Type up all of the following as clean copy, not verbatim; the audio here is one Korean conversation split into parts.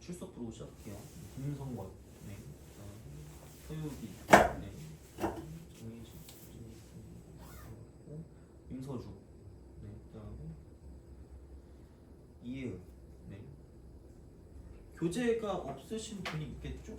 출석부로 시작할게요. 김성권, 네. 서유기, 네. 정혜진, 임서주, 네. 그다음에 이혜은, 네. 교재가 없으신 분이 있겠죠?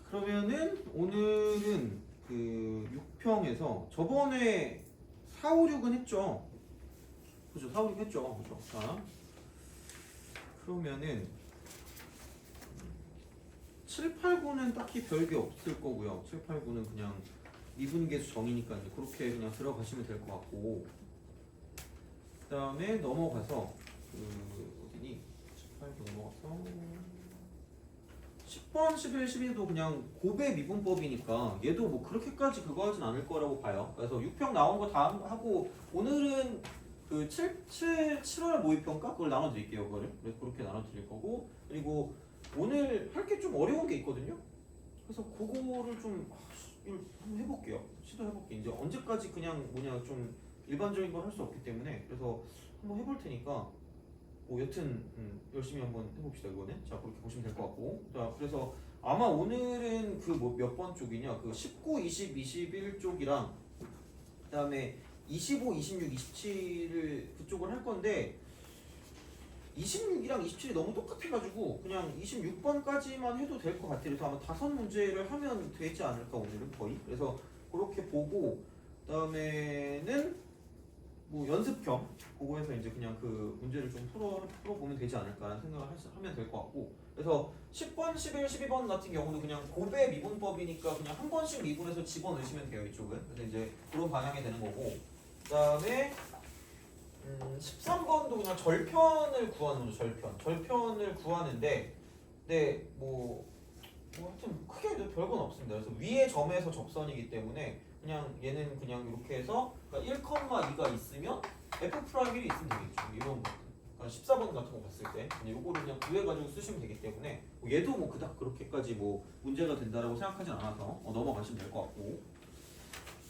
그러면은 오늘은 그 6평에서 저번에 4, 5, 6은 했죠. 그죠? 4, 5, 6 했죠. 그죠? 자, 그러면은 7, 8, 9는 딱히 별게 없을 거고요. 7, 8, 9는 그냥 미분계수 정이니까 이제 그렇게 그냥 들어가시면 될 것 같고, 그 다음에 넘어가서 그 어디니? 7, 8, 9 넘어가서 10번, 11, 12도 그냥 고배 미분법이니까 얘도 뭐 그렇게까지 그거 하진 않을 거라고 봐요. 그래서 6평 나온 거 다 하고 오늘은 그 7월 모의평가 그걸 나눠드릴게요. 그거를 그렇게 나눠드릴 거고, 그리고 오늘 할 게 좀 어려운 게 있거든요. 그래서 그거를 좀 한번 해볼게요. 시도해볼게요. 이제 언제까지 그냥 좀 일반적인 걸 할 수 없기 때문에 그래서 한번 해볼 테니까 뭐 여튼 열심히 한번 해봅시다. 이거는 자 그렇게 보시면 될 것 같고, 자 그래서 아마 오늘은 그 뭐 몇 번 쪽이냐 그 19, 20, 21 쪽이랑 그 다음에 25, 26, 27을 그쪽을 할 건데 26이랑 27이 너무 똑같아가지고 그냥 26번까지만 해도 될 것 같아요. 그래서 아마 5문제를 하면 되지 않을까 오늘은 거의. 그래서 그렇게 보고 그 다음에는 뭐 연습형 그거에서 이제 그냥 그 문제를 좀 풀어보면 되지 않을까라는 생각을 하면 될 것 같고, 그래서 10번, 11, 12번 같은 경우도 그냥 고배 미분법이니까 그냥 한 번씩 미분해서 집어넣으시면 돼요. 이쪽은. 그래서 이제 그런 방향이 되는 거고, 그 다음에 13번도 그냥 절편을 구하는 거죠. 절편을 구하는데, 네, 뭐 하여튼 크게 별건 없습니다. 그래서 위의 점에서 접선이기 때문에 그냥 얘는 그냥 이렇게 해서 그러니까 1,2가 있으면 F'1이 있으면 되겠죠. 이런 거. 그러니까 14번 같은 거 봤을 때 요거를 그냥 구해가지고 쓰시면 되기 때문에 얘도 뭐 그닥 그렇게까지 뭐 문제가 된다라고 생각하진 않아서 넘어가시면 될 것 같고,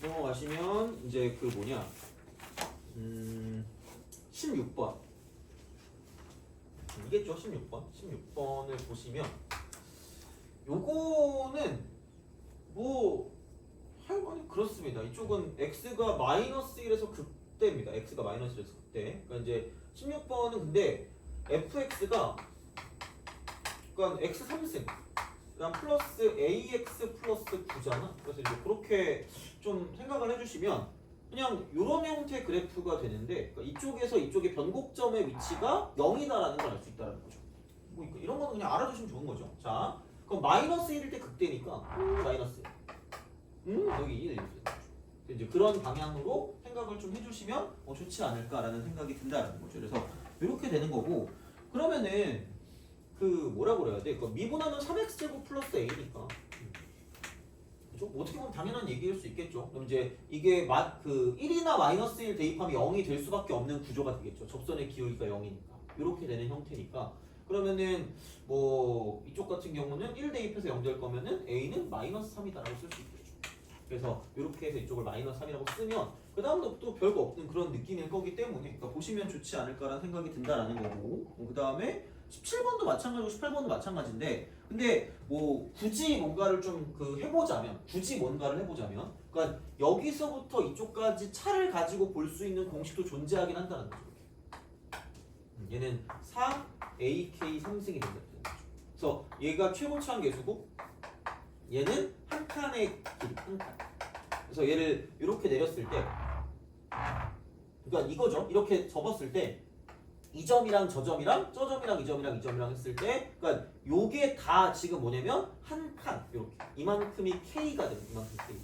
넘어가시면 이제 그 뭐냐 16번 이겠죠. 16번을 보시면 요거는 뭐 하여간 그렇습니다. 이쪽은 x가 -1에서 극대입니다. x가 -1에서 극대. 그러니까 이제 16번은 근데 fx가 그러니까 x 3승 그다음 플러스 ax 플러스 9잖아. 그래서 이제 그렇게 좀 생각을 해주시면 그냥 이런 형태의 그래프가 되는데 그러니까 이쪽에서 이쪽의 변곡점의 위치가 0이다라는 걸 알 수 있다는 거죠. 뭐 이런 거는 그냥 알아두시면 좋은 거죠. 자, 그럼 -1일 때 극대니까 마이너스 여기 1 이렇게 이제 그런 방향으로 생각을 좀 해주시면 좋지 않을까라는 생각이 든다라는 거죠. 그래서 이렇게 되는 거고, 그러면은 그 뭐라고 그래야 돼? 그 미분하면 3x제곱 플러스 a니까 그죠? 어떻게 보면 당연한 얘기일 수 있겠죠. 그럼 이제 이게 그 1이나 -1 대입하면 0이 될 수밖에 없는 구조가 되겠죠. 접선의 기울기가 0이니까 이렇게 되는 형태니까, 그러면은 뭐 이쪽 같은 경우는 1 대입해서 0 될 거면은 a는 -3이다라고 쓸 수 있겠죠. 그래서 이렇게 해서 이쪽을 -3이라고 쓰면 그 다음부터 별거 없는 그런 느낌일 거기 때문에 그러니까 보시면 좋지 않을까라는 생각이 든다라는 거고, 그 다음에 17번도 마찬가지고 18번도 마찬가지인데, 근데 뭐 굳이 뭔가를 좀 해보자면 그러니까 여기서부터 이쪽까지 차를 가지고 볼 수 있는 공식도 존재하긴 한다는 거죠. 얘는 4ak 3승이 된다는 거죠. 그래서 얘가 최고차항 계수고 얘는 한 칸의 길이, 한 칸. 그래서 얘를 이렇게 내렸을 때, 그러니까 이거죠. 이렇게 접었을 때 이 점이랑 저 점이랑 저 점이랑 이 점이랑 이 점이랑 했을 때 그러니까 요게 다 지금 뭐냐면 한 칸 이렇게 이만큼이 K가 돼요. 이만큼 K.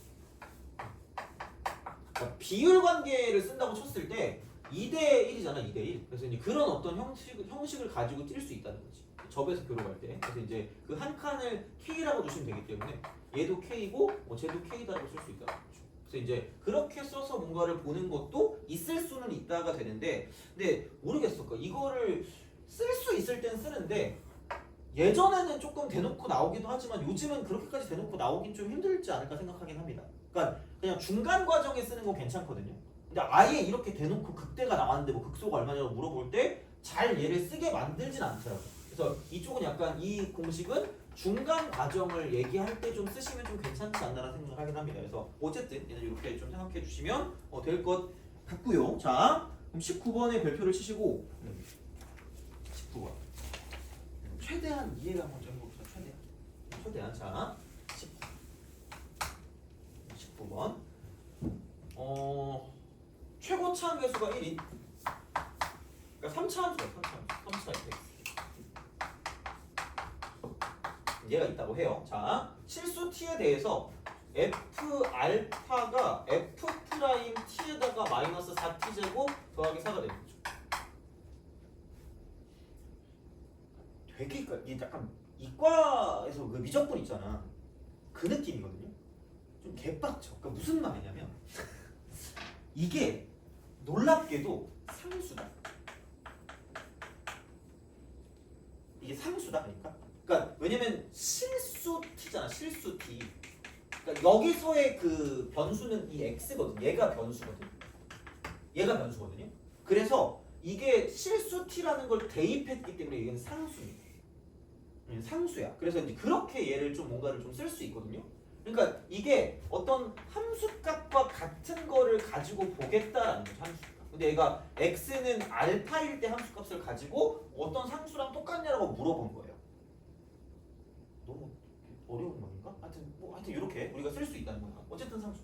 그러니까 비율 관계를 쓴다고 쳤을 때 2대 1이잖아. 2대 1. 그래서 이제 그런 어떤 형식을 가지고 뛸 수 있다는 거지. 접에서 교록할 때. 그래서 이제 그 한 칸을 K라고 두시면 되기 때문에 얘도 K고 쟤도 K다라고 쓸 수 있다는 거죠. 그래서 이제 그렇게 써서 뭔가를 보는 것도 있을 수는 있다가 되는데 근데 모르겠어. 그러니까 이거를 쓸 수 있을 땐 쓰는데 예전에는 조금 대놓고 나오기도 하지만 요즘은 그렇게까지 대놓고 나오긴 좀 힘들지 않을까 생각하긴 합니다. 그러니까 그냥 중간 과정에 쓰는 건 괜찮거든요. 근데 아예 이렇게 대놓고 극대가 나왔는데 뭐 극소가 얼마냐고 물어볼 때 잘 얘를 쓰게 만들진 않더라고요. 그래서 이쪽은 약간 이 공식은 중간 과정을 얘기할 때 좀 쓰시면 좀 괜찮지 않나라는 생각을 하긴 합니다. 그래서 어쨌든 얘는 이렇게 좀 생각해 주시면 될 것 같고요. 자, 그럼 19번의 별표를 치시고 19번 최대한 이해를 한번 좀 해봅시다. 최대한 자 19번 최고차 함수가 1인 그러니까 3차 함수야. 3차 fx 얘가 있다고 해요. 자, 실수 t에 대해서 f 알파가 f 프라임 t에다가 마이너스 4t 제곱 더하기 4가 되는 거죠. 되게 이게 약간 이과에서 그 미적분 있잖아. 그 느낌이거든요. 좀 개빡쳐. 그러니까 무슨 말이냐면 이게 놀랍게도 상수다. 이게 상수다 그러니까 왜냐면 실수 t잖아. 실수 t. 그러니까 여기서의 그 변수는 이 x거든. 얘가 변수거든. 그래서 이게 실수 t라는 걸 대입했기 때문에 이건 상수입니다. 상수야. 그래서 이제 그렇게 얘를 좀 뭔가를 좀 쓸 수 있거든요. 그러니까 이게 어떤 함수값과 같은 거를 가지고 보겠다라는 거죠. 함수값. 근데 얘가 x는 알파일 때 함수값을 가지고 어떤 상수랑 똑같냐라고 물어본 거예요. 너무 어려운 말인가? 하여튼 이렇게 우리가 쓸 수 있다는 거야. 어쨌든 상수.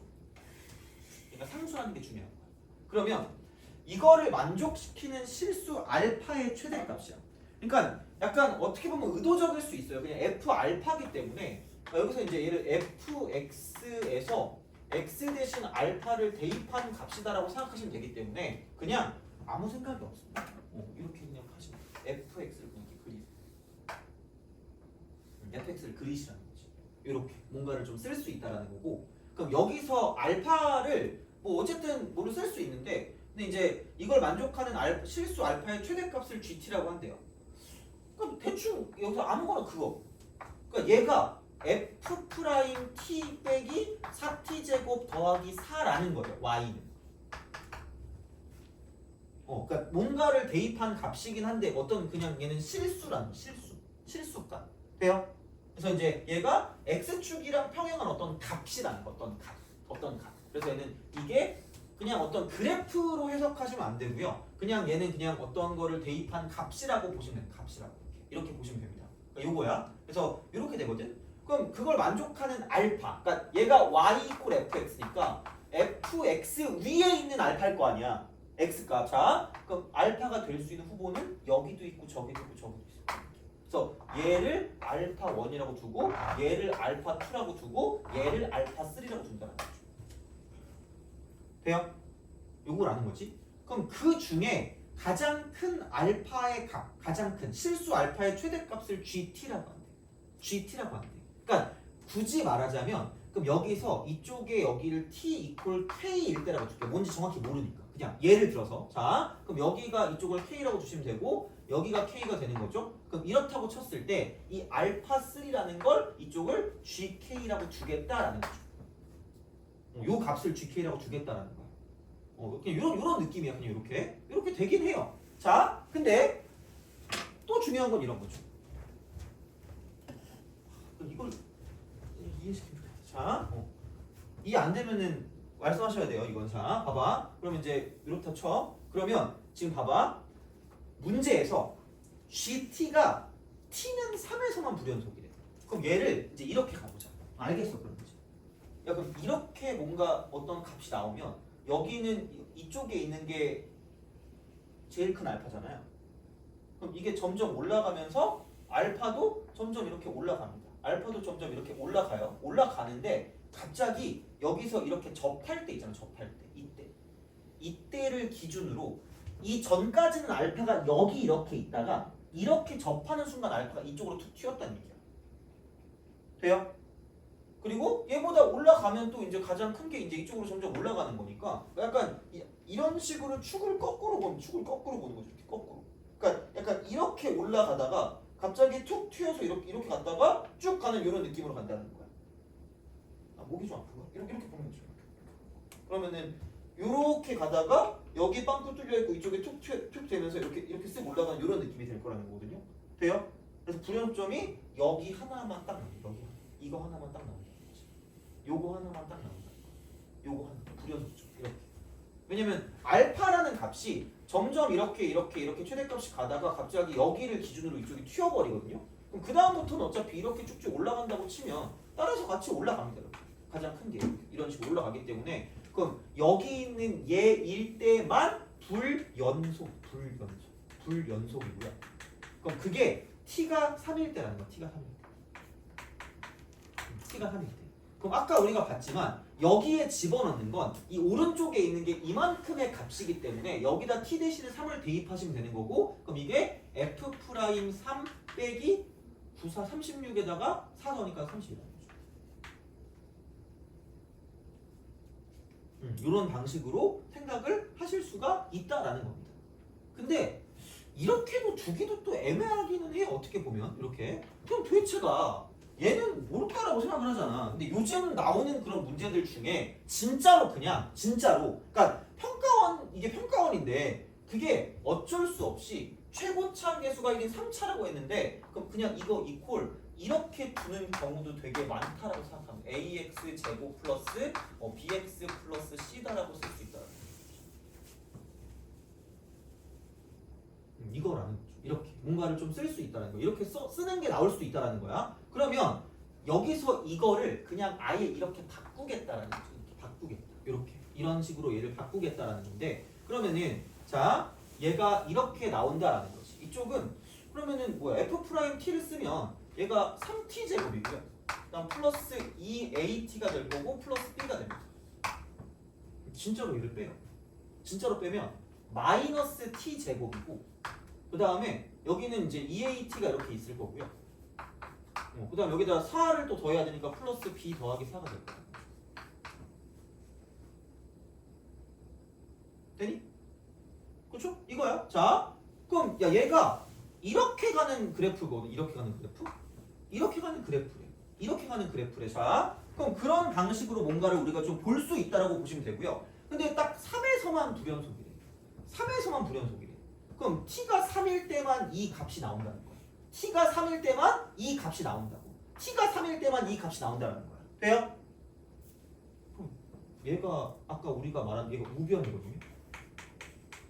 그러니까 상수라는 게 중요한 거야. 그러면 이거를 만족시키는 실수 알파의 최대값이야. 그러니까 약간 어떻게 보면 의도적일 수 있어요. 그냥 f 알파기 때문에 여기서 이제 얘를 fx에서 x 대신 알파를 대입한 값이다라고 생각하시면 되기 때문에 그냥 아무 생각이 없습니다. 이렇게 그냥 하시면 fx를 이렇게 그리세요. fx를 그리시라는 거지. 이렇게 뭔가를 좀 쓸 수 있다라는 거고. 그럼 여기서 알파를 뭐 어쨌든 뭐를 쓸 수 있는데 근데 이제 이걸 만족하는 실수 알파의 최대값을 gt라고 한대요. 그럼 대충 여기서 아무거나 그거. 그러니까 얘가 f 프라임 t 빼기 4t 제곱 더하기 4라는 거예요. y는. 그러니까 뭔가를 대입한 값이긴 한데 어떤 그냥 얘는 실수라는 실수값. 돼요? 그래서 이제 얘가 x축이랑 평행한 어떤 값이라는 거, 어떤 값. 그래서 얘는 이게 그냥 어떤 그래프로 해석하시면 안 되고요. 그냥 얘는 그냥 어떤 거를 대입한 값이라고 보시면 돼요. 값이라고 이렇게 보시면 됩니다. 그러니까 요거야. 그래서 이렇게 되거든. 그럼 그걸 만족하는 알파. 그러니까 얘가 y 이퀄 fx니까 fx 위에 있는 알파일 거 아니야. x값. 자, 그럼 알파가 될 수 있는 후보는 여기도 있고 저기도 있고 저기도 있어. 그래서 얘를 알파 1이라고 두고 얘를 알파 2라고 두고 얘를 알파 3라고 둔다는 거죠. 돼요? 요걸 아는 거지? 그럼 그 중에 가장 큰 알파의 값, 가장 큰 실수 알파의 최대값을 GT라고 한대. GT라고 한대. 그러니까 굳이 말하자면 그럼 여기서 이쪽에 여기를 T 이퀄 K일 때라고 줄게. 뭔지 정확히 모르니까. 그냥 예를 들어서 자, 그럼 여기가 이쪽을 K라고 주시면 되고 여기가 K가 되는 거죠. 그럼 이렇다고 쳤을 때 이 알파 3라는 걸 이쪽을 GK라고 두겠다라는 거죠. 요 값을 GK라고 두겠다라는 거야. 그냥 이런 느낌이야. 그냥 이렇게 되긴 해요. 자, 근데 또 중요한 건 이런 거죠. 이걸 이해시키면 자, 이해 안 되면은 말씀하셔야 돼요. 이건 자, 봐봐. 그러면 이제 이렇다 쳐. 그러면 지금 봐봐. 문제에서 GT가 T는 3에서만 불연속이래. 그럼 얘를 이제 이렇게 가보자. 알겠어, 그런 거지. 야, 그럼 이렇게 뭔가 어떤 값이 나오면 여기는 이쪽에 있는 게 제일 큰 알파잖아요. 그럼 이게 점점 올라가면서 알파도 점점 이렇게 올라갑니다. 알파도 점점 이렇게 올라가요. 올라가는데 갑자기 여기서 이렇게 접할 때 있잖아. 접할 때. 이때를 기준으로 이 전까지는 알파가 여기 이렇게 있다가 이렇게 접하는 순간 알파가 이쪽으로 툭 튀었다는 얘기야. 돼요? 그리고 얘보다 올라가면 또 이제 가장 큰 게 이제 이쪽으로 점점 올라가는 거니까 약간 이런 식으로 축을 거꾸로 보는 거죠. 이렇게 거꾸로. 그러니까 약간 이렇게 올라가다가 갑자기 툭 튀어서 이렇게 갔다가 쭉 가는 이런 느낌으로 간다는 거야. 아, 목이 좀 아픈가? 이렇게 보는 거죠. 그러면은 이렇게 가다가 여기 빵꾸 뚫려 있고 이쪽에 툭 되면서 이렇게 쓱 올라가는 이런 느낌이 될 거라는 거거든요. 돼요? 그래서 불연소점이 여기 하나만 딱 나옵니다. 여기 하나. 이거 하나만 딱 나온다. 요거 하나만 딱 나온다. 요거 하나. 불연소점 이렇게. 왜냐면 알파라는 값이 점점 이렇게 최대값이 가다가 갑자기 여기를 기준으로 이쪽이 튀어버리거든요. 그럼 그 다음부터는 어차피 이렇게 쭉쭉 올라간다고 치면 따라서 같이 올라갑니다. 이렇게. 가장 큰 게 이런 식으로 올라가기 때문에 그럼 여기 있는 얘일 때만 불연속이고요. 그럼 그게 t가 3일 때라는 거야. t가 3일 때. 그럼 아까 우리가 봤지만 여기에 집어넣는 건 이 오른쪽에 있는 게 이만큼의 값이기 때문에 여기다 t 대신에 3을 대입하시면 되는 거고 그럼 이게 f'3 빼기 94, 36에다가 4 더하니까 30이라는 거죠. 이런 방식으로 생각을 하실 수가 있다라는 겁니다. 근데 이렇게도 두기도 또 애매하기는 해요. 어떻게 보면 이렇게 그럼 도대체가 얘는 뭘까라고 생각을 하잖아. 근데 요즘 나오는 그런 문제들 중에 진짜로 그러니까 이게 평가원인데 그게 어쩔 수 없이 최고차 계수가 1인 3차라고 했는데 그럼 그냥 이거 이퀄 이렇게 두는 경우도 되게 많다라고 생각합니다. ax 제곱 플러스 bx 플러스 c다라고 쓸 수 있다. 이거라는 거죠. 이렇게 뭔가를 좀 쓸 수 있다는 거. 이렇게 쓰는 게 나올 수도 있다는 거야. 그러면 여기서 이거를 그냥 아예 이렇게 바꾸겠다라는 거죠. 이렇게 바꾸겠다. 이렇게 이런 식으로 얘를 바꾸겠다라는 건데 그러면은 자 얘가 이렇게 나온다라는 거지. 이쪽은 그러면은 뭐야? f'(t를) 쓰면 얘가 3t 제곱이고요. 그다음 플러스 2at가 될 거고 플러스 b가 됩니다. 진짜로 얘를 빼요. 진짜로 빼면 마이너스 t 제곱이고 그 다음에 여기는 이제 2at가 이렇게 있을 거고요. 그 다음 여기다 4를 또 더해야 되니까 플러스 b 더하기 4가 될 거예요. 되니? 그렇죠? 이거야. 자, 그럼 야 얘가 이렇게 가는 그래프거든. 이렇게 가는 그래프? 이렇게 가는 그래프래. 이렇게 가는 그래프래. 자, 그럼 그런 방식으로 뭔가를 우리가 좀 볼 수 있다라고 보시면 되고요. 근데 딱 3에서만 불연속이래. 3에서만 불연속이래. 그럼 t가 3일 때만 이 값이 나온다는 거야. t가 3일 때만 이 값이 나온다고. t가 3일 때만 이 값이 나온다는 거야. 돼요? 그럼 얘가 아까 우리가 말한 얘가 우변이거든요.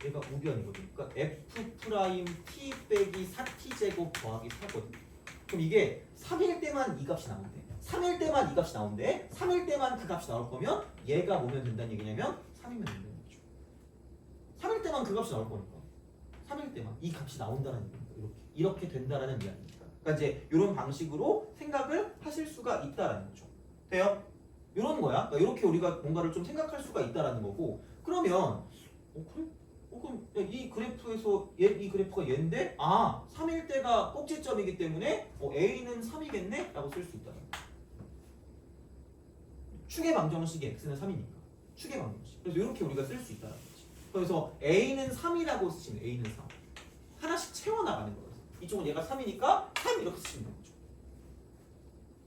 얘가 우변이거든. 그러니까 f'(t) 빼기 4t 제곱 더하기 4거든. 그럼 이게 3일 때만 이 값이 나온대. 3일 때만 이 값이 나온대. 3일 때만 그 값이 나올 거면 얘가 뭐면 된다는 얘기냐면 3이면 된다는 거죠. 3일 때만 그 값이 나올 거니까 3일 때만 이 값이 나온다는 얘기입니다. 이렇게 된다라는 이야기입니다. 그러니까 이제 이런 방식으로 생각을 하실 수가 있다라는 거죠. 돼요? 이런 거야. 그러니까 이렇게 우리가 뭔가를 좀 생각할 수가 있다라는 거고. 그러면 그래? 그럼 이 그래프에서 이 그래프가 얘인데 3일 때가 꼭지점이기 때문에 A는 3이겠네? 라고 쓸 수 있다. 축의 방정식이 X는 3이니까 축의 방정식. 그래서 이렇게 우리가 쓸 수 있다는 거지. 그래서 A는 3이라고 쓰시면 A는 3 하나씩 채워나가는 거예요. 이쪽은 얘가 3이니까 3 이렇게 쓰시면 되는 거죠.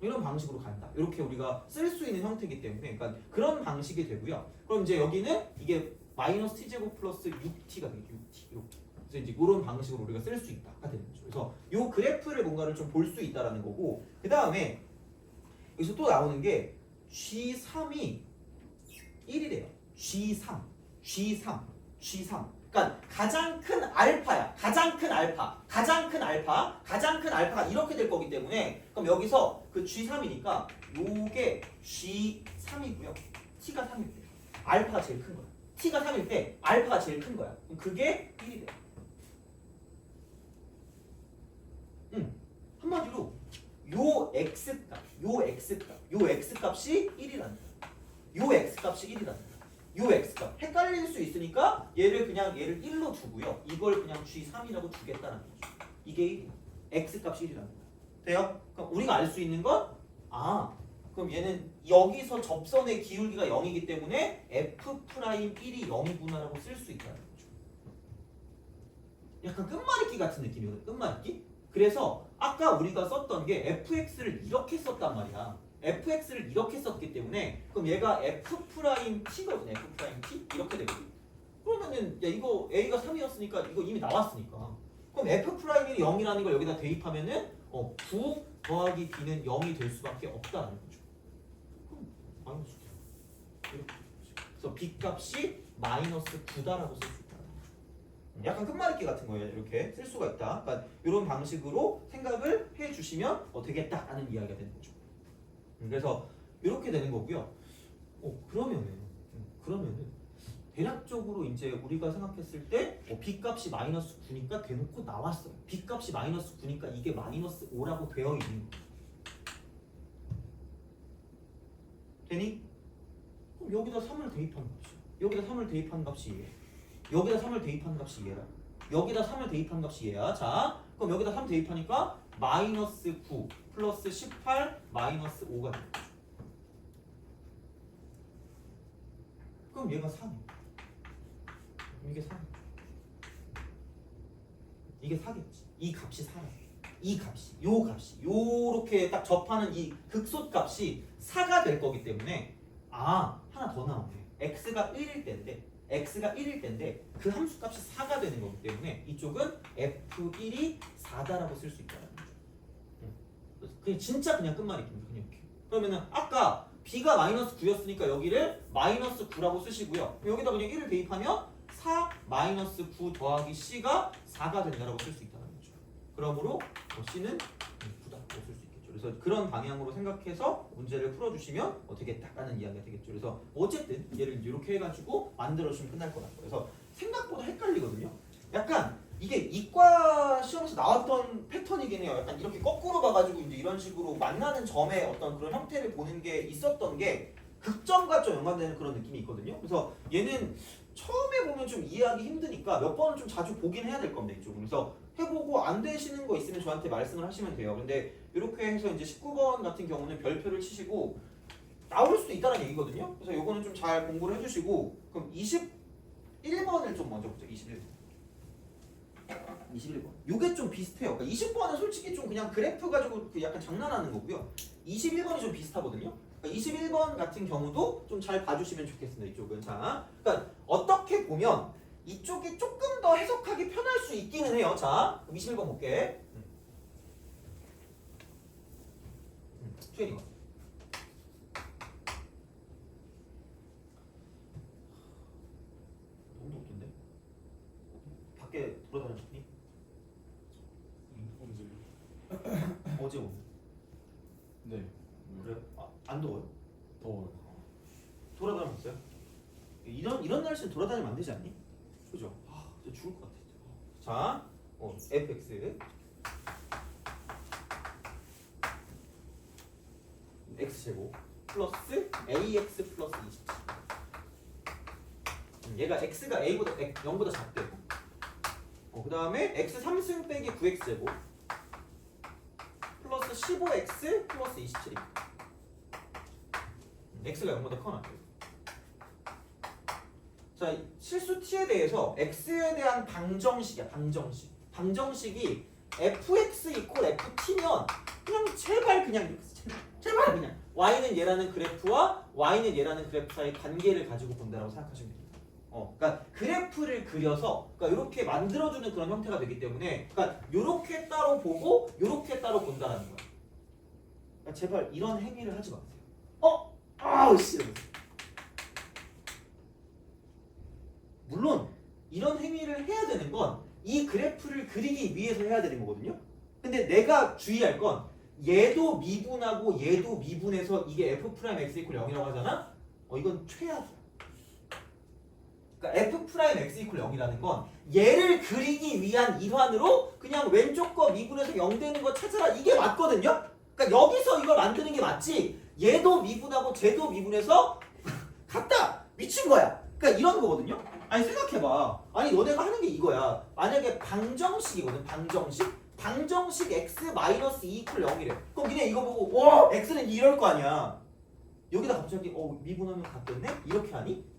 이런 방식으로 간다. 이렇게 우리가 쓸 수 있는 형태이기 때문에 그러니까 그런 방식이 되고요. 그럼 이제 여기는 이게 마이너스 t제곱 플러스 6t가 되겠죠. 6t 이렇게. 그래서 이제 이런 방식으로 우리가 쓸 수 있다가 되는 거죠. 그래서 이 그래프를 뭔가를 좀 볼 수 있다라는 거고 그 다음에 여기서 또 나오는 게 G3이 1이래요. G3. 그러니까 가장 큰 알파야. 가장 큰 알파가 이렇게 될 거기 때문에 그럼 여기서 그 G3이니까 요게 G3이고요. T가 3일 때 알파가 제일 큰 거야. T가 3일 때 알파가 제일 큰 거야. 그럼 그게 1이 돼. 한마디로 요 x값, 요 x값이 1이란다. 요 x값이 1이란다. 요 x값 헷갈릴 수 있으니까 얘를 1로 두고요. 이걸 그냥 g3이라고 두겠다는 거죠. 이게 1이에요. x값이 1이란다. 돼요? 그럼 우리가 알 수 있는 건 그럼 얘는 여기서 접선의 기울기가 0이기 때문에 f'1이 0이구나라고 쓸 수 있다는 거죠. 약간 끝말잇기 같은 느낌이거든. 끝말잇기. 그래서 아까 우리가 썼던 게 fx를 이렇게 썼단 말이야. fx를 이렇게 썼기 때문에 그럼 얘가 f't거든. f't 이렇게 되거든. 그러면은 야 이거 a가 3이었으니까 이거 이미 나왔으니까. 그럼 f'이 0이라는 걸 여기다 대입하면은 9 더하기 b는 0이 될 수밖에 없다는 거죠. 그럼 마이너스 9. 이렇게 그래서 b 값이 마이너스 9다라고 쓸 수 있다는 거죠. 약간 끝말잇기 같은 거예요. 이렇게 쓸 수가 있다. 그러니까 이런 방식으로 생각을 해주시면 되겠다라는 이야기가 되는 거죠. 그래서 이렇게 되는 거고요. 그러면은 대략적으로 이제 우리가 생각했을 때 b 값이 마이너스 9니까 대놓고 나왔어요. b 값이 마이너스 9니까 이게 마이너스 5라고 되어 있는 거예요. 되니? 그럼 여기다 3을 대입한 값이야. 여기다 3을 대입한 값이 얘. 여기다 3을 대입한 값이 얘라. 여기다 3을 대입한 값이 얘야. 자, 그럼 여기다 3 대입하니까 마이너스 9 플러스 18 마이너스 5가 되는 거죠. 그럼 얘가 3이야. 이게 4. 이게 4겠지. 이 값이 4야. 이 값이, 요 값이, 요렇게 딱 접하는 이 극소값이 4가 될 거기 때문에 하나 더 나오네. x가 1일 때인데 그 함수값이 4가 되는 거기 때문에 이쪽은 f1이 4다라고 쓸 수 있다는 거죠. 그냥 진짜 그냥 끝말잇기입니다. 그냥 이렇게. 그러면은 아까 b가 마이너스 9였으니까 여기를 마이너스 9라고 쓰시고요. 여기다 그냥 1을 대입하면 4 마이너스 9 더하기 c가 4가 된다라고 쓸 수 있다는 거죠. 그러므로 c는 9다라고 쓸 수 있겠죠. 그래서 그런 방향으로 생각해서 문제를 풀어주시면 되겠다라는 이야기가 되겠죠. 그래서 어쨌든 얘를 이렇게 해가지고 만들어주시면 끝날 것 같아요. 그래서 생각보다 헷갈리거든요. 약간 이게 이과 시험에서 나왔던 패턴이긴 해요. 약간 이렇게 거꾸로 봐가지고 이제 이런 식으로 만나는 점의 어떤 그런 형태를 보는 게 있었던 게 극점과 좀 연관되는 그런 느낌이 있거든요. 그래서 얘는 처음에 보면 좀 이해하기 힘드니까 몇 번은 좀 자주 보긴 해야 될 겁니다. 이쪽은. 그래서 해보고 안 되시는 거 있으면 저한테 말씀을 하시면 돼요. 근데 이렇게 해서 이제 19번 같은 경우는 별표를 치시고 나올 수도 있다는 얘기거든요. 그래서 요거는 좀 잘 공부를 해주시고 그럼 21번을 좀 먼저 보죠. 21번. 요게 좀 비슷해요. 그러니까 20번은 솔직히 좀 그냥 그래프 가지고 약간 장난하는 거고요. 21번이 좀 비슷하거든요. 그러니까 21번 같은 경우도 좀 잘 봐주시면 좋겠습니다. 이쪽은. 자, 그러니까 어떻게 보면 이쪽이 조금 더 해석하기 편할 수 있기는 해요. 자, 그럼 21번 볼게. 트웬티원. 너무 높던데? 밖에 돌아다녔니? 어제 오늘. 네. 그래요? 안 더워요? 더워요. 돌아다녔어요? 이런 날씨는 돌아다니면 안 되지 않니? 그죠? 진짜 죽을 것 같아. 자, fx x제곱 플러스 ax 플러스 27. 얘가 x가 a보다 0보다 작대요. 그 다음에 x 3승 빼기 9x제곱 플러스 15x 플러스 27입니다. x가 0보다 커나요. 자, 실수 t에 대해서 x에 대한 방정식이야. 방정식이 fx 이퀄 ft면 그냥 제발 그냥 y는 얘라는 그래프와 y는 얘라는 그래프 사이 관계를 가지고 본다라고 생각하시면 됩니다. 그러니까 그래프를 그려서 그러니까 이렇게 만들어주는 그런 형태가 되기 때문에 그러니까 이렇게 따로 보고 이렇게 따로 본다라는 거야. 그러니까 제발 이런 행위를 하지 마세요. 씨. 물론 이런 행위를 해야 되는 건 이 그래프를 그리기 위해서 해야 되는 거거든요. 근데 내가 주의할 건 얘도 미분하고 얘도 미분해서 이게 f'(x = 0이라고 하잖아. 이건 최악이야. 그러니까 f 프라임 x 이퀄 0이라는 건 얘를 그리기 위한 일환으로 그냥 왼쪽 거 미분해서 0 되는 거 찾아라 이게 맞거든요. 그러니까 여기서 이걸 만드는 게 맞지. 얘도 미분하고 쟤도 미분해서 같다 미친 거야. 그러니까 이런 거거든요. 아니 생각해봐. 아니 너네가 하는 게 이거야. 만약에 방정식이거든. 방정식 x 마이너스 2 이퀄 0이래. 그럼 니네 이거 보고 와 x는 이럴 거 아니야. 여기다 갑자기 미분하면 같겠네? 이렇게 하니?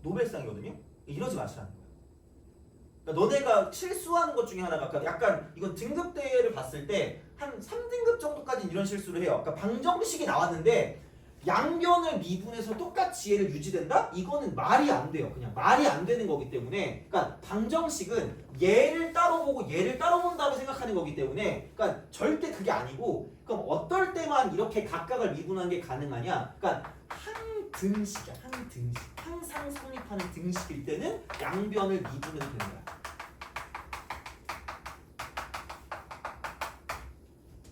노벨상이거든요. 이러지 마시라는 거야. 그러니까 너네가 실수하는 것 중에 하나가 약간 이건 등급대를 봤을 때 한 3등급 정도까지는 이런 실수를 해요. 그러니까 방정식이 나왔는데 양변을 미분해서 똑같이 얘를 유지된다? 이거는 말이 안 돼요. 그냥 말이 안 되는 거기 때문에 그러니까 방정식은 얘를 따로 보고 얘를 따로 본다고 생각하는 거기 때문에 그러니까 절대 그게 아니고 그럼 어떨 때만 이렇게 각각을 미분하는 게 가능하냐? 그러니까 항등식이야. 항등식. 항상 성립하는 등식일 때는 양변을 미분해도 되는 거야.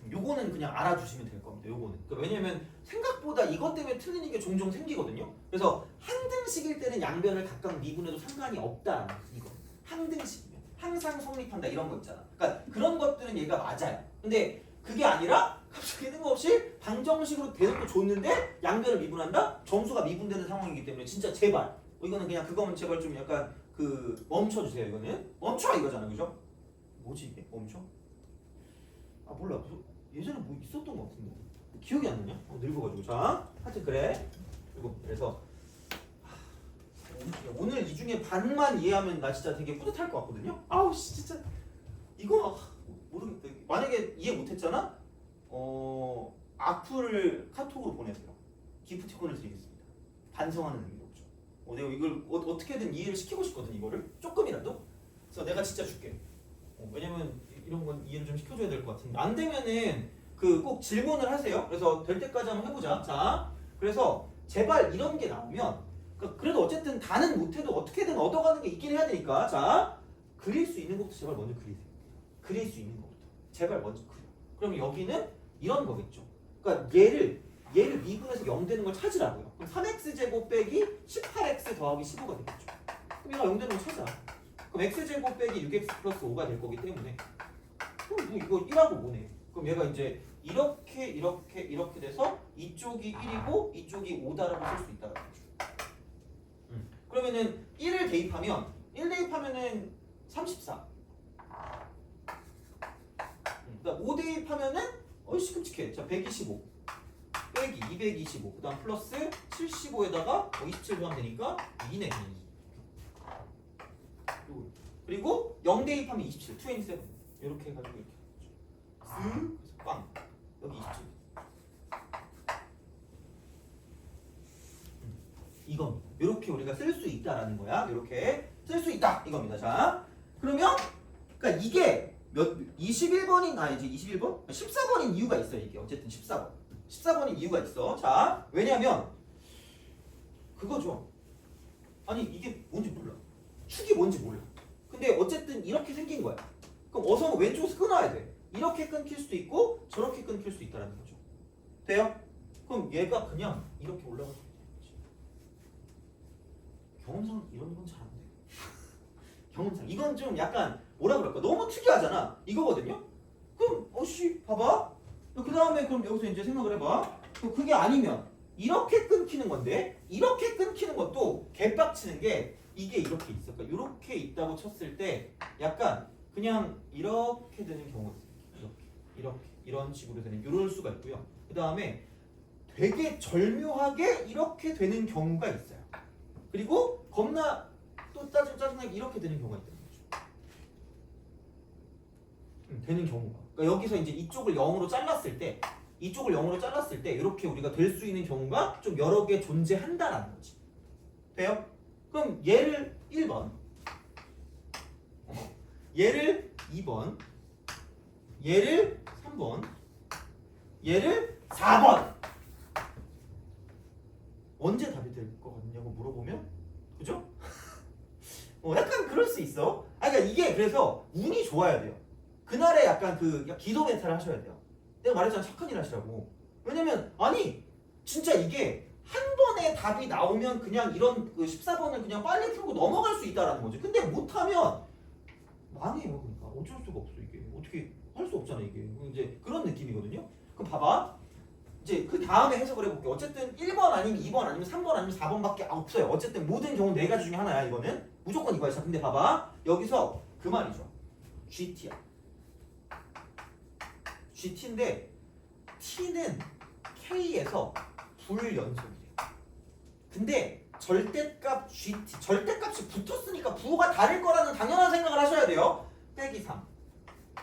요거는 그냥 알아주시면 될 겁니다. 요거는. 그러니까 왜냐면 생각보다 이것 때문에 틀리는 게 종종 생기거든요. 그래서 항등식일 때는 양변을 각각 미분해도 상관이 없다라는 거죠. 이거. 항등식이면 항상 성립한다 이런 거 있잖아. 그러니까 그런 것들은 얘가 맞아요. 근데 그게 아니라 갑자기 뜬금없이 방정식으로 대놓고 줬는데 양변을 미분한다? 점수가 미분되는 상황이기 때문에 진짜 제발 이거는 그냥 그거면 제발 좀 약간 멈춰주세요. 이거는 멈춰 이거잖아. 그죠? 뭐지 이게? 멈춰? 아 몰라. 예전에 뭐 있었던 것 같은데 기억이 안 나냐? 늙어가지고. 자 하여튼 그래서 오늘 이 중에 반만 이해하면 나 진짜 되게 뿌듯할 것 같거든요. 아우 씨 진짜 이거 모르겠다. 만약에 이해 못했잖아? 악플을 카톡으로 보내세요. 기프티콘을 드리겠습니다. 반성하는 의미로죠. 내가 이걸 어떻게든 이해를 시키고 싶거든. 이거를 조금이라도. 그래서 내가 진짜 줄게. 왜냐면 이런 건 이해를 좀 시켜줘야 될 것 같은데 안 되면은 꼭 질문을 하세요. 그래서 될 때까지 한번 해보자. 자, 그래서 제발 이런 게 나오면 그래도 어쨌든 다는 못해도 어떻게든 얻어가는 게 있긴 해야 되니까 자 그릴 수 있는 것부터 제발 먼저 그리세요. 그릴 수 있는 것부터 제발 먼저 그려. 그럼 여기는 이런 거겠죠. 그러니까 얘를 미분해서 0 되는 걸 찾으라고요. 그럼 3x제곱 빼기 18x 더하기 15가 되겠죠. 그럼 얘가 0 되는 걸 찾아. 그럼 x제곱 빼기 6x 플러스 5가 될 거기 때문에 그럼 이거 1하고 뭐네. 그럼 얘가 이제 이렇게 돼서 이쪽이 1이고 이쪽이 5다라고 쓸 수 있다는 거죠. 그러면은 1을 대입하면은 34. 그다음 5 대입하면은 끔찍해. 자 125 빼기 225 그다음 플러스 75에다가 27 더하면 되니까 2네. 2. 그리고 0 대입하면 27 27 이렇게 해가지고 이렇게 그래서 빵 여기 27 이겁니다. 이렇게 우리가 쓸 수 있다라는 거야. 이렇게 쓸 수 있다 이겁니다. 자 그러면 그러니까 이게 21번인 아니지 21번? 14번인 이유가 있어요. 이게 어쨌든 14번인 이유가 있어. 자 왜냐면 그거죠. 아니 이게 뭔지 몰라. 축이 뭔지 몰라. 근데 어쨌든 이렇게 생긴 거야. 그럼 어서 왼쪽에서 끊어야 돼. 이렇게 끊길 수도 있고 저렇게 끊길 수도 있다는 거죠. 돼요? 그럼 얘가 그냥 이렇게 올라갈 수 있는 거지. 경험상 이런 건 잘 안 돼. 경험상 이건 좀 약간 뭐라 그럴까? 너무 특이하잖아. 이거거든요. 그럼 봐봐. 그 다음에 그럼 여기서 이제 생각을 해봐. 그게 아니면 이렇게 끊기는 건데 이렇게 끊기는 것도 개빡치는 게 이게 이렇게 있어. 그러니까 이렇게 있다고 쳤을 때 약간 그냥 이렇게 되는 경우가 있어요. 이렇게 이런 식으로 되는 이럴 수가 있고요. 그 다음에 되게 절묘하게 이렇게 되는 경우가 있어요. 그리고 겁나 또 짜증나게 이렇게 되는 경우가 있다는 거죠. 되는 경우가. 그러니까 여기서 이제 이쪽을 0으로 잘랐을 때 이렇게 우리가 될 수 있는 경우가 좀 여러 개 존재한다라는 거지. 돼요? 그럼 얘를 1번, 얘를 2번, 얘를 3번, 얘를 4번. 언제 답이 될 것 같냐고 물어보면, 그죠? 약간 그럴 수 있어. 그러니까 이게 그래서 운이 좋아야 돼요. 그날에 약간 기도 멘탈을 하셔야 돼요. 내가 말했잖아, 착한 일 하시라고. 왜냐면 아니 진짜 이게 한 번에 답이 나오면 그냥 이런 그 14번을 그냥 빨리 풀고 넘어갈 수 있다라는 거지. 근데 못하면 망해요. 그러니까 어쩔 수가 없어 이게. 어떻게 할 수 없잖아 이게. 이제 그런 느낌이거든요. 그럼 봐봐. 이제 그 다음에 해석을 해볼게요. 어쨌든 1번 아니면 2번 아니면 3번 아니면 4번밖에 없어요. 어쨌든 모든 경우 네 가지 중에 하나야 이거는. 무조건 이거야. 근데 봐봐. 여기서 그 말이죠. GT야. GT인데 T는 K에서 불연속이에요. 근데 절대값 GT, 절대값이 붙었으니까 부호가 다를 거라는 당연한 생각을 하셔야 돼요. 빼기 3.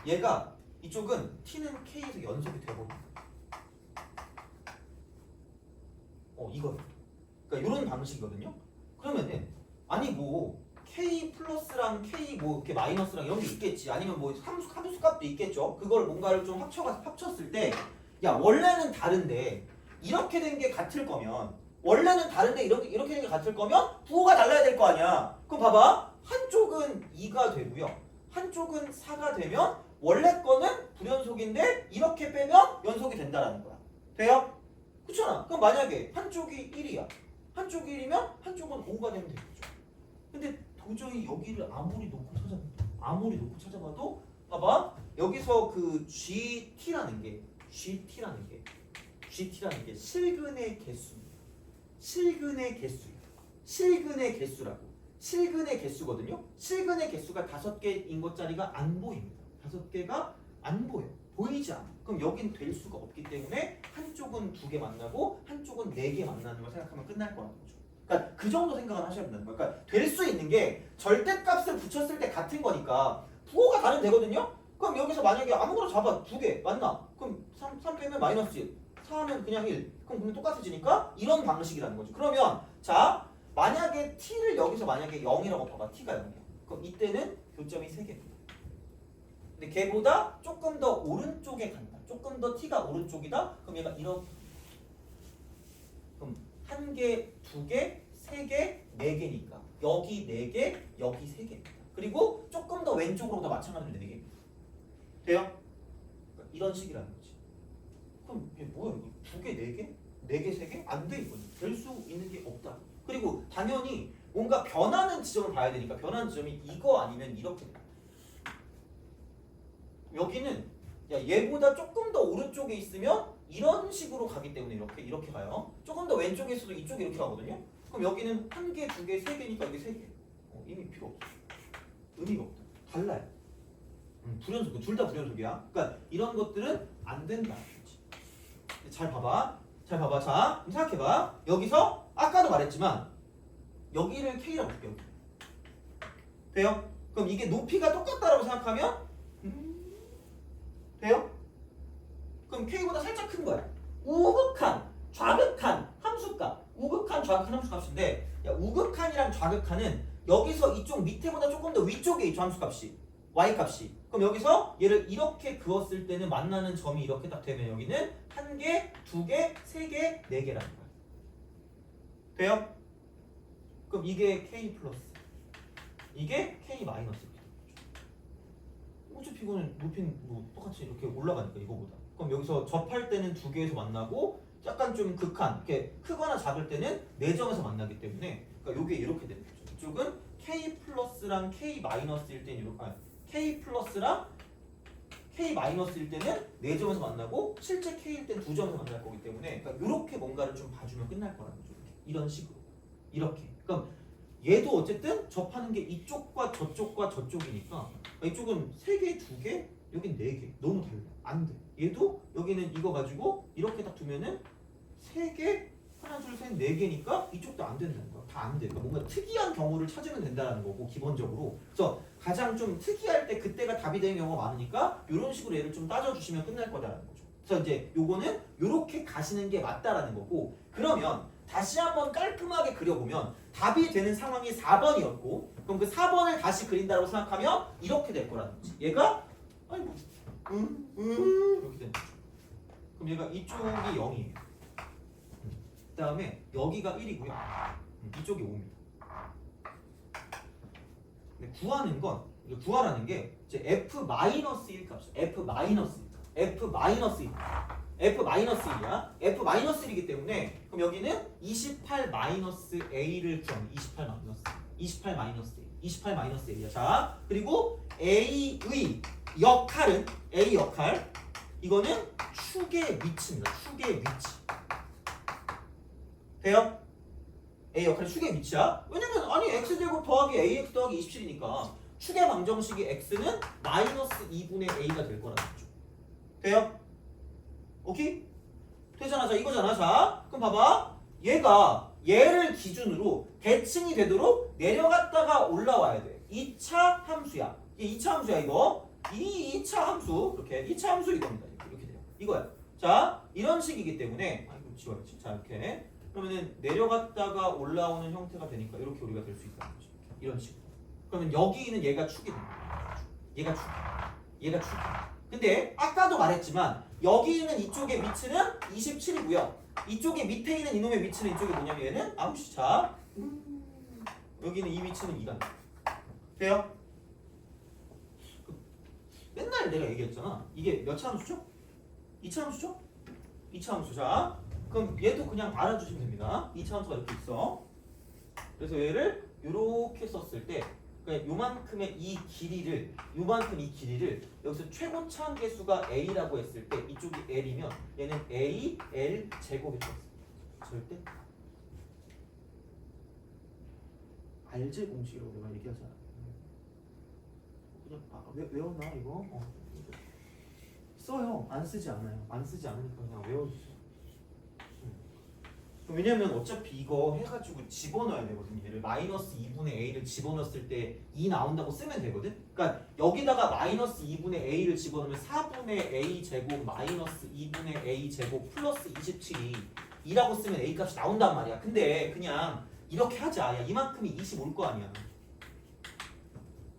얘가 이쪽은 T는 K에서 연속이 되거든요. 이거예요. 그러니까 이런 방식이거든요. 그러면은 아니 뭐 K 플러스랑 K 뭐 이렇게 마이너스랑 이런 게 있겠지. 아니면 뭐 함수 값도 있겠죠. 그걸 뭔가를 좀 합쳤을 때 야 원래는 다른데 이렇게 된 게 같을 거면 원래는 다른데 이렇게 된 게 같을 거면 부호가 달라야 될 거 아니야. 그럼 봐봐. 한쪽은 2가 되고요. 한쪽은 4가 되면 원래 거는 불연속인데 이렇게 빼면 연속이 된다라는 거야. 돼요? 그렇잖아. 그럼 만약에 한쪽이 1이야. 한쪽이 1이면 한쪽은 5가 되면 되겠죠. 근데 도저히 여기를 아무리 놓고 찾아봐도 봐봐. 여기서 그 GT라는 게 실근의 개수입니다. 실근의 개수라고. 실근의 개수거든요. 실근의 개수가 5개인 것짜리가 안 보입니다. 5개가 안 보여. 보이지 않아. 그럼 여긴 될 수가 없기 때문에 한쪽은 2개 만나고 한쪽은 4개 만나는 걸 생각하면 끝날 거라는 거죠. 그러니까 그 정도 생각을 하셔야 된다는 거예요. 그러니까 될 수 있는 게 절대값을 붙였을 때 같은 거니까 부호가 다르면 되거든요. 그럼 여기서 만약에 아무거나 잡아 2개 맞나? 그럼 3 빼면 마이너스 1, 4 하면 그냥 1. 그럼 똑같아지니까 이런 방식이라는 거죠. 그러면 자 만약에 t를 여기서 만약에 0이라고 봐봐. t가 0이야. 그럼 이때는 교점이 3개입니다. 근데 걔보다 조금 더 오른쪽에 간다. 조금 더 t가 오른쪽이다. 그럼 얘가 이렇게. 그럼 1개, 2개, 3개, 4개니까 여기 4개, 여기 3개입니다. 그리고 조금 더 왼쪽으로도 마찬가지로 4개입니다. 돼요? 그러니까 이런 식이라는 거지. 그럼 이게 뭐야 이거? 2개, 4개? 4개, 3개? 안 돼 이거는. 될 수 있는 게 없다. 그리고 당연히 뭔가 변하는 지점을 봐야 되니까 변하는 지점이 이거 아니면 이렇게 돼. 여기는 야 얘보다 조금 더 오른쪽에 있으면 이런 식으로 가기 때문에 이렇게 가요. 조금 더 왼쪽에 있어도 이쪽에 이렇게 가거든요. 그럼 여기는 1개, 2개, 3개니까 여기 3개. 이미 필요 없어. 의미가 없다. 달라요. 불연속, 둘 다 불연속이야. 그러니까 이런 것들은 안 된다. 잘 봐봐. 자, 그럼 생각해봐. 여기서 아까도 말했지만 여기를 K라고 볼게요. 돼요? 그럼 이게 높이가 똑같다라고 생각하면 돼요? 그럼 K보다 살짝 큰 거야. 우극한, 좌극한 함수값. 우극한, 좌극한 함수값인데 야, 우극한이랑 좌극한은 여기서 이쪽 밑에보다 조금 더 위쪽에 있죠. 함수값이. Y값이. 그럼 여기서 얘를 이렇게 그었을 때는 만나는 점이 이렇게 딱 되면 여기는 1개, 2개, 3개, 4개라는 거야. 돼요? 그럼 이게 K 플러스. 이게 K 마이너스입니다. 어차피 이거는 높이는 뭐 똑같이 이렇게 올라가니까 이거보다. 그럼 여기서 접할 때는 2개에서 만나고 약간 좀 극한, 이렇게 크거나 작을 때는 4점에서 만나기 때문에 그러니까 이게 이렇게 되는 거죠. 이쪽은 K 플러스랑 K 마이너스일 때는 이렇게 K 플러스랑 K 마이너스일 때는 4점에서 만나고 실제 K일 땐 2점에서 만날 거기 때문에 그러니까 이렇게 뭔가를 좀 봐주면 끝날 거라는 거죠. 이런 식으로. 이렇게. 그럼 얘도 어쨌든 접하는 게 이쪽과 저쪽이니까 이쪽은 3개, 2개, 여긴 4개. 너무 달라. 안 돼. 얘도 여기는 이거 가지고 이렇게 딱 두면은 3개, 하나, 둘, 셋, 4개니까 이쪽도 안 된다는 거야. 다 안 돼. 그러니까 뭔가 특이한 경우를 찾으면 된다는 거고 기본적으로. 그래서 가장 좀 특이할 때 그때가 답이 되는 경우가 많으니까 이런 식으로 얘를 좀 따져주시면 끝날 거다라는 거죠. 그래서 이제 요거는 요렇게 가시는 게 맞다라는 거고 그러면 다시 한번 깔끔하게 그려보면 답이 되는 상황이 4번이었고 그럼 그 4번을 다시 그린다고 생각하면 이렇게 될 거라는 거지. 얘가 아이고 이렇게 되는 거죠. 그럼 얘가 이쪽이 0이에요. 그 다음에 여기가 1이고요. 이쪽이 5입니다. 근데 구하라는 게 이제 F-1 값이죠. F-1 값. F-1. F-1이야. F-1이기 때문에 그럼 여기는 28-A를 구합니다. 28-A야. 자, 그리고 A의 역할은 A 역할 이거는 축의 위치입니다. 축의 위치. 돼요? A 역할이 축의 위치야. 왜냐면 아니 x제곱 더하기 ax 더하기 27이니까 축의 방정식이 x는 마이너스 2분의 a가 될 거라는 거죠. 돼요? 오케이? 되잖아. 자 이거잖아. 자 그럼 봐봐. 얘가 얘를 기준으로 대칭이 되도록 내려갔다가 올라와야 돼. 2차 함수야. 이게 2차 함수야 이거. 이 2차 함수 이렇게 2차 함수 이겁니다. 이렇게 돼요. 이거야. 자 이런 식이기 때문에 이거 지워야지. 자 이렇게 그러면은 내려갔다가 올라오는 형태가 되니까 이렇게 우리가 될 수 있다는 거죠. 이런 식으로. 그러면 여기는 얘가 축이 되는 거야. 얘가 축. 얘가 축. 근데 아까도 말했지만 여기 있는 이쪽의 위치는 27이고요. 이쪽에 밑에 있는 이놈의 위치는 이쪽이 뭐냐면 얘는 아우씨 자 여기는 이 위치는 2가 돼요? 맨날 내가 얘기했잖아. 이게 몇 차 함수죠? 2차 함수죠? 2차 함수. 자 그럼 얘도 그냥 알아주시면 됩니다. 2차 함수가 이렇게 있어. 그래서 얘를 이렇게 썼을 때 그러니까 요만큼의 이 길이를 여기서 최고 차항 계수가 a라고 했을 때 이쪽이 l이면 얘는 a l 제곱이 되었습니다. 절대 알제 공식이라고 내가 얘기하잖아. 그냥 외웠나 이거? 써요. 안 쓰지 않아요. 안 쓰지 않으니까 그냥 외워주세요. 왜냐면 어차피 이거 해가지고 집어넣어야 되거든. 얘를 마이너스 2분의 a를 집어넣었을 때 2 나온다고 쓰면 되거든. 그러니까 여기다가 마이너스 2분의 a를 집어넣으면 4분의 a 제곱 마이너스 2분의 a 제곱 플러스 27이 2라고 쓰면 a 값이 나온단 말이야. 근데 그냥 이렇게 하자. 야 이만큼이 20 올 거 아니야.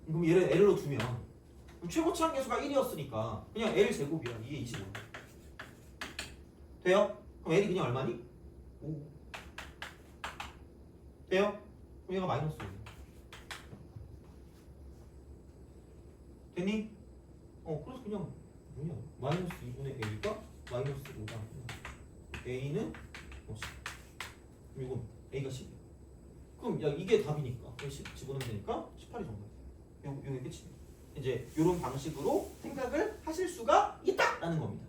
그럼 얘를 l로 두면 그럼 최고 차항 계수가 1이었으니까 그냥 l 제곱이야. 이게 25. 돼요? 그럼 l이 그냥 얼마니? 5. 돼요? 그럼 얘가 마이너스 5. 됐니? 그래서 그냥 뭐냐? 마이너스 2분의 a가 마이너스 5가 a는 10. 그럼 이건 a가 10이야. 그럼 야 이게 답이니까 10 집어넣으면 되니까 18이 정답이야. 요게 끝이에요. 이제 이런 방식으로 생각을 하실 수가 있다라는 겁니다.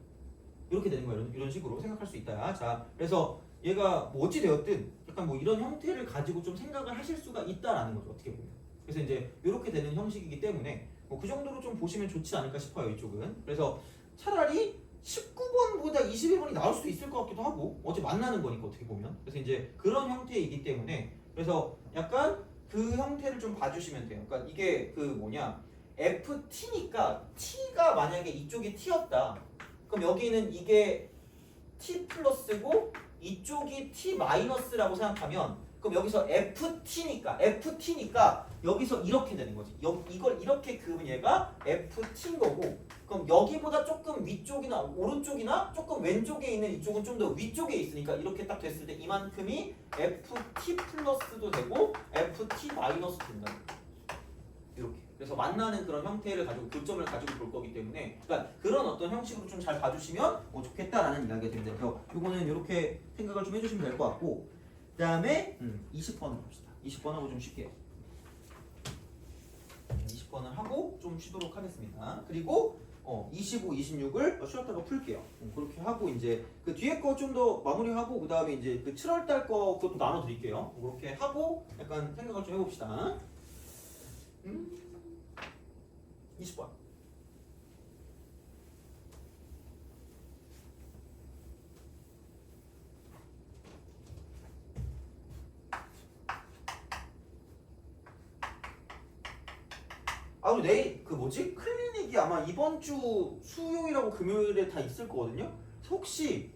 이렇게 되는 거예요. 이런 식으로 생각할 수 있다. 자, 그래서 얘가 뭐 어찌 되었든 약간 뭐 이런 형태를 가지고 좀 생각을 하실 수가 있다라는 거죠. 어떻게 보면. 그래서 이제 이렇게 되는 형식이기 때문에 뭐 그 정도로 좀 보시면 좋지 않을까 싶어요. 이쪽은. 그래서 차라리 19번보다 21번이 나올 수도 있을 것 같기도 하고 어째 만나는 거니까 어떻게 보면. 그래서 이제 그런 형태이기 때문에 그래서 약간 그 형태를 좀 봐주시면 돼요. 그러니까 이게 그 뭐냐 FT니까 T가 만약에 이쪽이 T였다. 그럼 여기는 이게 T 플러스고 이쪽이 T 마이너스라고 생각하면 그럼 여기서 FT니까 여기서 이렇게 되는 거지. 이걸 이렇게 그으면 얘가 FT인 거고 그럼 여기보다 조금 위쪽이나 오른쪽이나 조금 왼쪽에 있는 이쪽은 좀 더 위쪽에 있으니까 이렇게 딱 됐을 때 이만큼이 FT 플러스도 되고 FT 마이너스도 된다. 이렇게. 그래서 만나는 그런 형태를 가지고 교점을 가지고 볼 거기 때문에 그러니까 그런 어떤 형식으로 좀 잘 봐주시면 좋겠다라는 이야기가 됩니다. 그래서 이거는 이렇게 생각을 좀 해주시면 될 것 같고 그 다음에 20번을 봅시다. 20번하고 좀 쉽게요. 20번을 하고 좀 쉬도록 하겠습니다. 그리고 25, 26을 쉬었다가 풀게요. 그렇게 하고 이제 그 뒤에 거 좀 더 마무리하고 그 다음에 이제 그 7월달 거 그것도 나눠드릴게요. 그렇게 하고 약간 생각을 좀 해봅시다. 20번. 우리 내일 그 뭐지? 클리닉이 아마 이번 주 수요일하고 금요일에 다 있을 거거든요. 혹시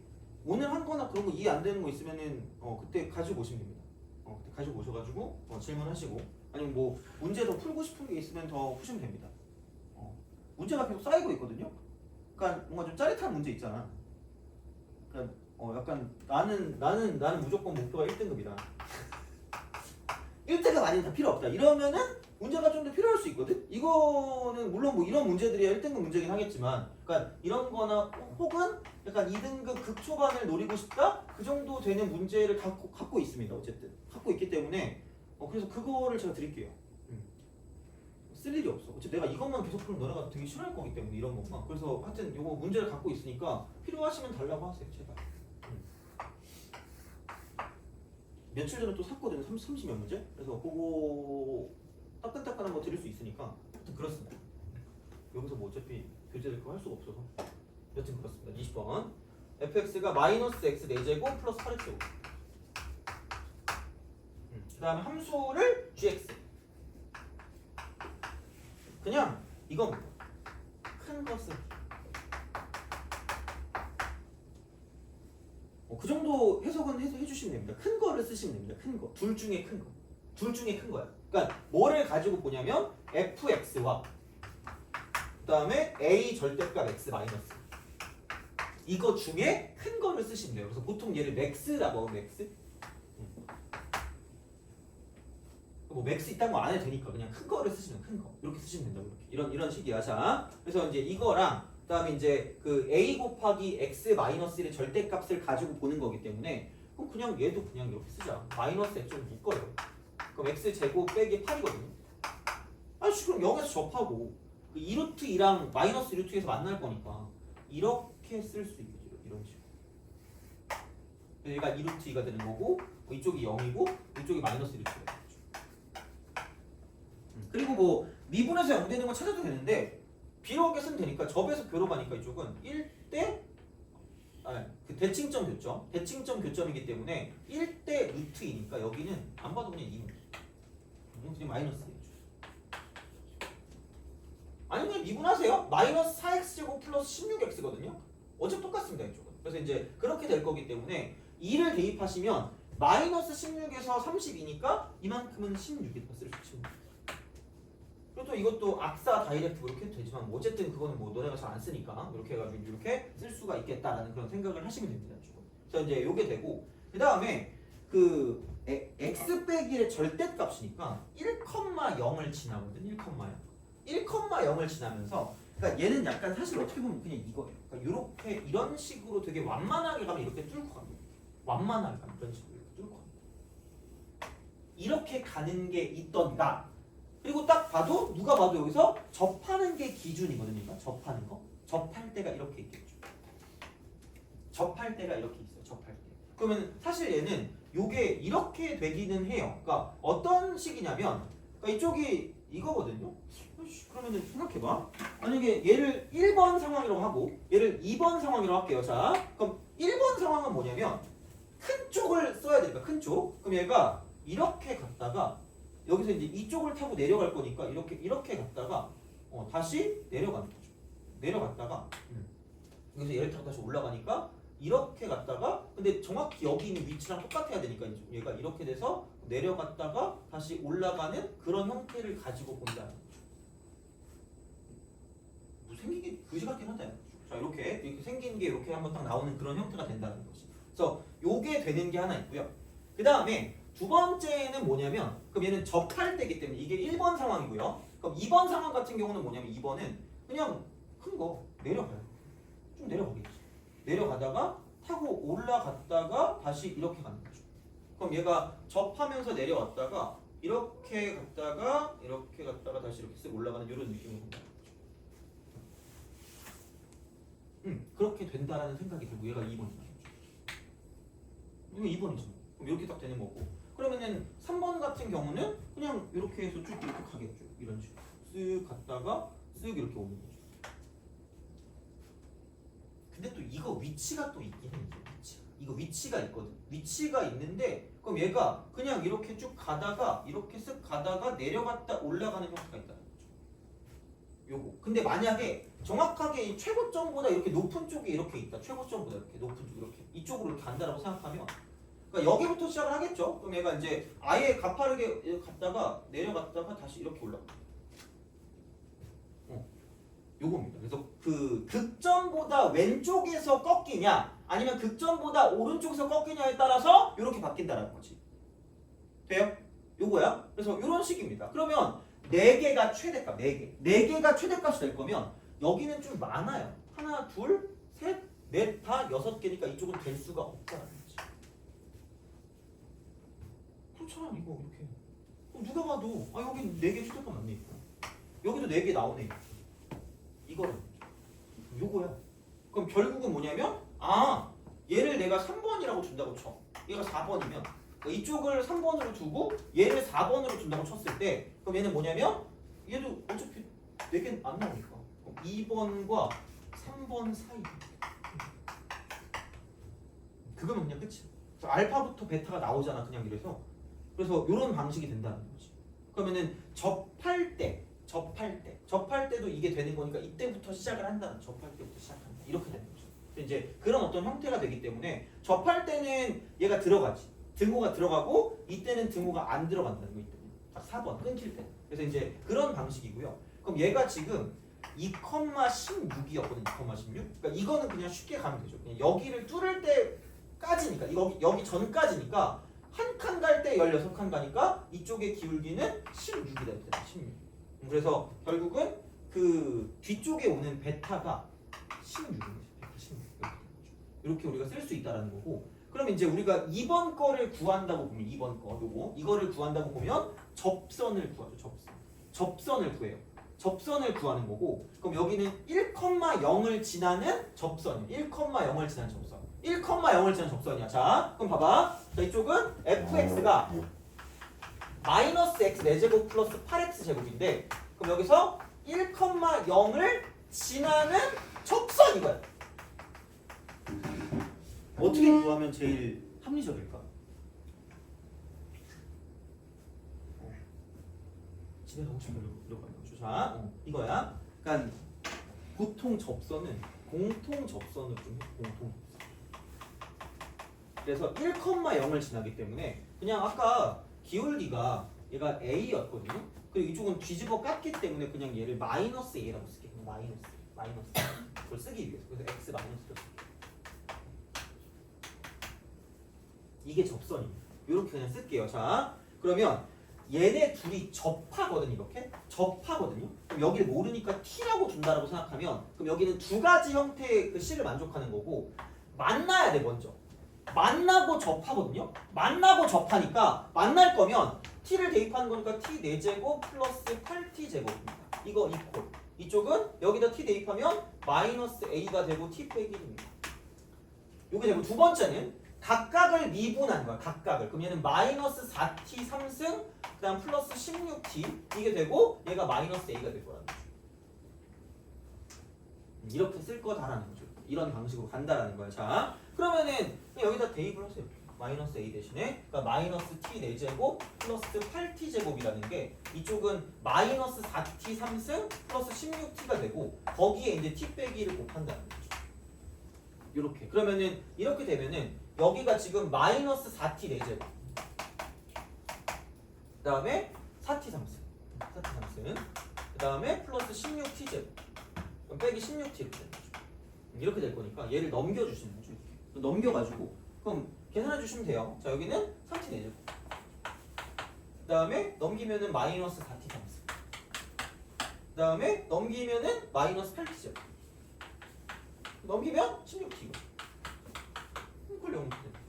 오늘 한 거나 그런 거 이해 안 되는 거 있으면은 그때 가지고 오시면 됩니다. 그때 가지고 오셔가지고 질문하시고 아니면 뭐 문제 더 풀고 싶은 게 있으면 더 푸시면 됩니다. 문제가 계속 쌓이고 있거든요. 그러니까 뭔가 좀 짜릿한 문제 있잖아. 그러니까 약간 나는 무조건 목표가 1등급이다. 1등급 아니면 다 필요 없다. 이러면은 문제가 좀 더 필요할 수 있거든. 이거는 물론 뭐 이런 문제들이야 1등급 문제긴 하겠지만, 그러니까 그러니까 이런 거나 혹은 약간 2등급 극초반을 노리고 싶다? 그 정도 되는 문제를 갖고 있습니다. 어쨌든 갖고 있기 때문에 그래서 그거를 제가 드릴게요. 쓸 일이 없어. 어차피 내가 이것만 계속 풀면 너네가 되게 싫어할 거기 때문에 이런 것만. 그래서 하여튼 요거 문제를 갖고 있으니까 필요하시면 달라고 하세요. 제발. 며칠 전에 또 샀거든요. 30몇 문제. 그래서 그거 따끈따끈한 거 드릴 수 있으니까 하여튼 그렇습니다. 여기서 뭐 어차피 교재될 거 할 수가 없어서 여튼 그렇습니다. 20번 fx가 마이너스 x 4제곱 플러스 8x제곱 그 다음에 함수를 gx 그냥 이겁니다. 큰 것을 그 정도 해석은 해주시면 됩니다. 큰 거를 쓰시면 됩니다. 큰 거. 둘 중에 큰 거. 둘 중에 큰 거야. 그러니까 뭐를 가지고 보냐면 fx와 그 다음에 a 절대값 x 마이너스 이거 중에 큰 거를 쓰시면 돼요. 그래서 보통 얘를 맥스라고 하고 맥스 뭐 맥스 있다는 거 안 해도 되니까 그냥 큰 거를 쓰시면 큰 거 이렇게 쓰시면 된다고 이렇게 이런 식이야. 자 그래서 이제 이거랑 그다음에 이제 그 a 곱하기 x 마이너스 1의 절대값을 가지고 보는 거기 때문에 그럼 그냥 얘도 그냥 이렇게 쓰자. 마이너스 x 좀 묶어요. 그럼 x 제곱 빼기 8이거든요. 아니 그럼 0에서 접하고 그 2루트 2랑 마이너스 2루트 2에서 만날 거니까 이렇게 쓸 수 있겠죠. 이런 식으로. 얘가 2루트 2가 되는 거고 이쪽이 0이고 이쪽이 마이너스 2루트 2가 되죠. 그리고 뭐 미분에서 0 되는 건 찾아도 되는데 비록에 쓰면 되니까 접에서 교로가니까 이쪽은 1대 그 대칭점 교점 대칭점 교점이기 때문에 1대 루트 2니까 여기는 안 봐도 그냥 2입니다. 그냥 마이너스 2 아니면 미분하세요. 마이너스 4x제곱 플러스 16x거든요. 어차피 똑같습니다. 이쪽은. 그래서 이제 그렇게 될 거기 때문에 2를 대입하시면 마이너스 16에서 32니까 이만큼은 16이다 쓸 수 있습니다. 그리고 또 이것도 악사 다이렉트 이렇게 해도 되지만 뭐 어쨌든 그거는 뭐 너네가 잘 안 쓰니까 이렇게 해가지고 이렇게 쓸 수가 있겠다라는 그런 생각을 하시면 됩니다. 이쪽은. 그래서 이제 요게 되고 그 다음에 그 x 빼기의 절대값이니까 1,0을 지나거든. 1,0을 지나면서 그러니까 얘는 약간 사실 어떻게 보면 그냥 이거예요. 그러니까 이렇게 이런 식으로 되게 완만하게 가면 이렇게 뚫고 갑니다. 완만하게 가면 이런 식으로 이렇게 뚫고 갑니다. 이렇게 가는 게 있던가. 그리고 딱 봐도 누가 봐도 여기서 접하는 게 기준이거든요. 접하는 거. 접할 때가 이렇게 있겠죠. 접할 때가 이렇게 있어요. 접할 때. 그러면 사실 얘는 요게 이렇게 되기는 해요. 그러니까 어떤 식이냐면 그러니까 이쪽이 이거거든요. 그러면은 생각해봐. 만약에 얘를 1번 상황이라고 하고 얘를 2번 상황이라고 할게요. 자, 그럼 1번 상황은 뭐냐면 큰 쪽을 써야 되니까 큰 쪽. 그럼 얘가 이렇게 갔다가 여기서 이제 이쪽을 타고 내려갈 거니까 이렇게 갔다가 다시 내려가는 거죠. 내려갔다가 여기서 얘를 타고 다시 올라가니까 이렇게 갔다가 근데 정확히 여기 있는 위치랑 똑같아야 되니까 얘가 이렇게 돼서 내려갔다가 다시 올라가는 그런 형태를 가지고 본다는 거죠. 뭐 생기게 그지 같긴 하다. 자 이렇게 생긴 게 이렇게 한번 딱 나오는 그런 형태가 된다는 거지. 그래서 요게 되는 게 하나 있고요. 그 다음에 두 번째는 뭐냐면 그럼 얘는 접할 때이기 때문에 이게 1번 상황이고요. 그럼 2번 상황 같은 경우는 뭐냐면 2번은 그냥 큰 거 내려가요. 좀 내려가겠지. 내려가다가 타고 올라갔다가 다시 이렇게 가는 거죠. 그럼 얘가 접하면서 내려왔다가 이렇게 갔다가 다시 이렇게 쓱 올라가는 이런 느낌으로 본다는 거죠. 그렇게 된다라는 생각이 들고 얘가 2번이죠. 이거 2번이죠. 그럼 이렇게 딱 되는 거고. 그러면은 3번 같은 경우는 그냥 이렇게 해서 쭉 이렇게 가겠죠. 이런 식으로 쓱 갔다가 쓱 이렇게 오는 거죠. 근데 또 이거 위치가 또 있긴 해. 이거 위치가 있거든. 위치가 있는데 그럼 얘가 그냥 이렇게 쭉 가다가 이렇게 쓱 가다가 내려갔다 올라가는 형태가 있다는 거죠. 요거. 근데 만약에 정확하게 이 최고점보다 이렇게 높은 쪽이 이렇게 있다. 최고점보다 이렇게 높은 쪽 이렇게 이쪽으로 이렇게 간다라고 생각하면 그러니까 여기부터 시작을 하겠죠. 그럼 얘가 이제 아예 가파르게 갔다가 내려갔다가 다시 이렇게 올라가. 요겁니다. 그래서 그 극점보다 왼쪽에서 꺾이냐 아니면 극점보다 오른쪽에서 꺾이냐에 따라서 이렇게 바뀐다라는 거지. 돼요? 요거야. 그래서 요런 식입니다. 그러면 4개가 최대값, 4개가 최대값이 될 거면 여기는 좀 많아요. 하나, 둘, 셋, 넷, 다 6개니까 이쪽은 될 수가 없다는 거지. 그렇잖아 이거 이렇게. 그럼 누가 봐도 아 여기 4개 최대값 맞네 이거. 여기도 4개 나오네. 이거는 요거야. 그럼 결국은 뭐냐면 아 얘를 내가 3번이라고 준다고 쳐. 얘가 4번이면 그러니까 이쪽을 3번으로 두고 얘를 4번으로 준다고 쳤을 때 그럼 얘는 뭐냐면 얘도 어차피 4개 안 나오니까 2번과 3번 사이. 그거면 그냥 끝이야. 그래서 알파부터 베타가 나오잖아 그냥 이래서. 그래서 이런 방식이 된다는 거지. 그러면은 접할 때도 이게 되는 거니까 이때부터 시작을 한다는. 접할 때부터 시작한다. 이렇게 되는 거죠. 이제 그런 어떤 형태가 되기 때문에 접할 때는 얘가 들어가지. 등호가 들어가고 이때는 등호가 안 들어간다는 거. 이때는 딱 4번 끊길 때. 그래서 이제 그런 방식이고요. 그럼 얘가 지금 2,16이었거든. 2,16. 그러니까 이거는 그냥 쉽게 가면 되죠. 그냥 여기를 뚫을 때까지니까 여기 전까지니까 한 칸 갈 때 16칸 가니까 이쪽의 기울기는 16이다. 16. 그래서 결국은 그 뒤쪽에 오는 베타가 16입니다. 베타 16. 이렇게 우리가 쓸 수 있다라는 거고. 그럼 이제 우리가 2번 거를 구한다고 보면 2번 거 요거 이거를 구한다고 보면 접선을 구하죠. 접선을 구해요. 접선을 구하는 거고. 그럼 여기는 1,0을 지나는 접선이에요. 1,0을 지나는 접선. 1,0을 지나는 접선이야. 자, 그럼 봐봐. 자, 이쪽은 fx가 마이너스 x 4제곱 플러스 8x 제곱인데 그럼 여기서 1,0을 지나는 접선 이거야. 어떻게 구하면 제일 합리적일까? 집에 가고 싶은 이러고 가는 거죠. 자, 이거야. 그러니까 보통 접선은 공통 접선을 좀 해. 공통 접선. 그래서 1,0을 지나기 때문에 그냥 아까 기울기가 얘가 a였거든요. 그리고 이쪽은 뒤집어 깠기 때문에 그냥 얘를 마이너스 a라고 쓸게요. 마이너스 그걸 쓰기 위해서. 그래서 x 마이너스를 쓸게요. 이게 접선입니다. 이렇게 그냥 쓸게요. 자, 그러면 얘네 둘이 접하거든. 이렇게 접하거든요. 그럼 여기를 모르니까 t라고 둔다라고 생각하면 그럼 여기는 두 가지 형태의 그 c를 만족하는 거고 만나야 돼. 먼저 만나고 접하거든요. 만나고 접하니까 만날 거면 t를 대입하는 거니까 t 4제곱 플러스 8t 제곱입니다. 이거 이퀄. 이쪽은 여기다 t 대입하면 마이너스 a가 되고 t 빼기 1입니다. 요게 되고 두 번째는 각각을 미분한 거야. 각각을. 그럼 얘는 마이너스 4t 3승 그 다음 플러스 16t 이게 되고 얘가 마이너스 a가 될 거라는 거죠. 이렇게 쓸 거다라는 거죠. 이런 방식으로 간다라는 거야. 자, 그러면은 여기다 대입을 하세요. 마이너스 a 대신에 그러니까 마이너스 t 4제곱 플러스 8t 제곱이라는 게 이쪽은 마이너스 4t 3승 플러스 16t가 되고 거기에 이제 t 빼기를 곱한다는 거죠. 이렇게. 그러면은 이렇게 되면은 여기가 지금 마이너스 4t 4제곱 그 다음에 4t 3승 그 다음에 플러스 16t 제곱 그럼 빼기 16t 이렇게 되는 거죠. 이렇게 될 거니까 얘를 넘겨주시는 거죠. 이렇게. 넘겨가지고 그럼 계산해 주시면 돼요. 자, 여기는 3t 4제곱 그 다음에 넘기면은 마이너스 4t 3승 그 다음에 넘기면은 마이너스 8t 제곱 넘기면 16t 이거. 그걸 0이 되는 거죠.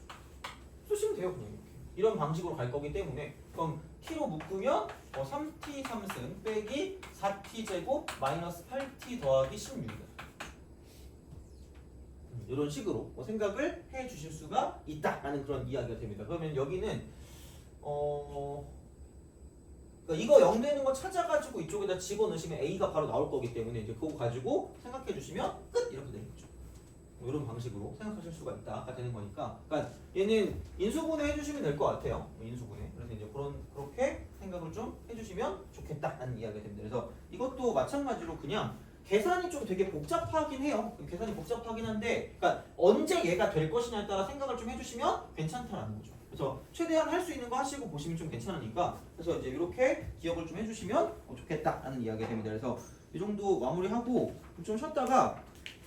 쓰시면 돼요. 그냥 이렇게. 이런 방식으로 갈 거기 때문에 그럼 t로 묶으면 3t 3승 빼기 4t 제곱 마이너스 8t 더하기 16이다. 이런 식으로 생각을 해 주실 수가 있다라는 그런 이야기가 됩니다. 그러면 여기는 그러니까 이거 0 되는 거 찾아가지고 이쪽에다 집어넣으시면 a가 바로 나올 거기 때문에 이제 그거 가지고 생각해 주시면 끝 이렇게 되는 거죠. 이런 방식으로 생각하실 수가 있다가 되는 거니까. 그러니까 얘는 인수분해 해주시면 될 것 같아요. 인수분해. 그래서 이제 그렇게 생각을 좀 해주시면 좋겠다라는 이야기가 됩니다. 그래서 이것도 마찬가지로 그냥 계산이 좀 되게 복잡하긴 해요. 계산이 복잡하긴 한데, 그러니까 언제 얘가 될 것이냐에 따라 생각을 좀 해주시면 괜찮다라는 거죠. 그래서 최대한 할 수 있는 거 하시고 보시면 좀 괜찮으니까, 그래서 이제 이렇게 기억을 좀 해주시면 좋겠다라는 이야기가 됩니다. 그래서 이 정도 마무리하고 좀 쉬었다가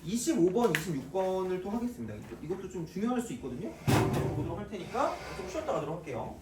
25번, 26번을 또 하겠습니다. 이것도 좀 중요할 수 있거든요. 보도록 할 테니까 좀 쉬었다 가도록 할게요.